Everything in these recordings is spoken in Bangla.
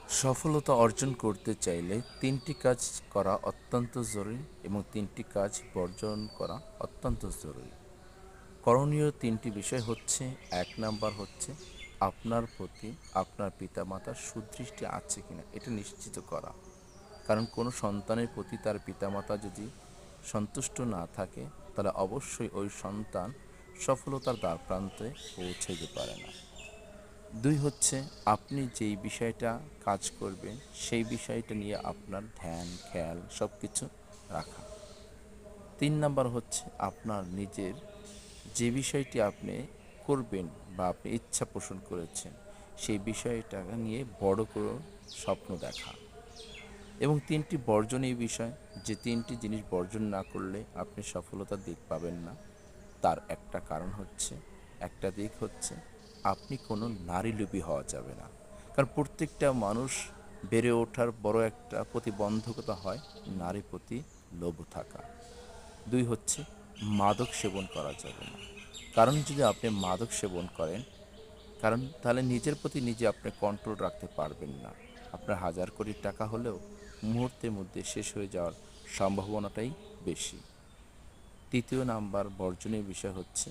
সফলতা অর্জন করতে চাইলে ৩টি কাজ করা অত্যন্ত জরুরি এবং ৩টি কাজ বর্জন করা অত্যন্ত জরুরি। করণীয় ৩টি বিষয় হচ্ছে, ১ নাম্বার হচ্ছে আপনার প্রতি আপনার পিতামাতার সুদৃষ্টি আছে কিনা এটা নিশ্চিত করা। কারণ কোনো সন্তানের প্রতি তার পিতামাতা যদি সন্তুষ্ট না থাকে, তাহলে অবশ্যই ওই সন্তান সফলতার দ্বারপ্রান্তে পৌঁছাইতে পারে না। ২ হচ্ছে আপনি যেই বিষয়টা কাজ করবেন সেই বিষয়টা নিয়ে আপনার ধ্যান, খেয়াল সব কিছু রাখা। ৩ নাম্বার হচ্ছে আপনার নিজের যে বিষয়টি আপনি করবেন বা আপনি ইচ্ছা পোষণ করেছেন সেই বিষয়টা নিয়ে বড় করে স্বপ্ন দেখা। এবং ৩টি বর্জনীয় বিষয়, যে ৩টি জিনিস বর্জন না করলে আপনি সফলতার দিক পাবেন না, তার একটা কারণ হচ্ছে, একটা দিক হচ্ছে আপনি কোনো নারীলোভী হওয়া যাবে না। কারণ প্রত্যেকটা মানুষ বেড়ে ওঠার বড় একটা প্রতিবন্ধকতা হয় নারী প্রতি লোভ থাকা। ২ হচ্ছে মাদক সেবন করা যাবে না। কারণ যদি আপনি মাদক সেবন করেন, কারণ তাহলে নিজের প্রতি নিজে আপনি কন্ট্রোল রাখতে পারবেন না। আপনার হাজার কোটি টাকা হলেও মুহূর্তের মধ্যে শেষ হয়ে যাওয়ার সম্ভাবনাটাই বেশি। ৩য় নাম্বার বর্জনীয় বিষয় হচ্ছে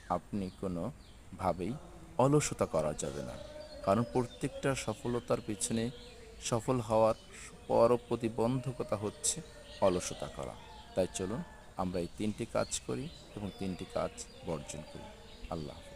আপনি কোনোভাবেই অলসতা করা যাবে না। কারণ প্রত্যেকটা সফলতার পেছনে সফল হওয়ার বড় প্রতিবন্ধকতা হচ্ছে অলসতা করা। তাই চলুন আমরা এই ৩টি কাজ করি এবং ৩টি কাজ বর্জন করি। আল্লাহ হাফেজ।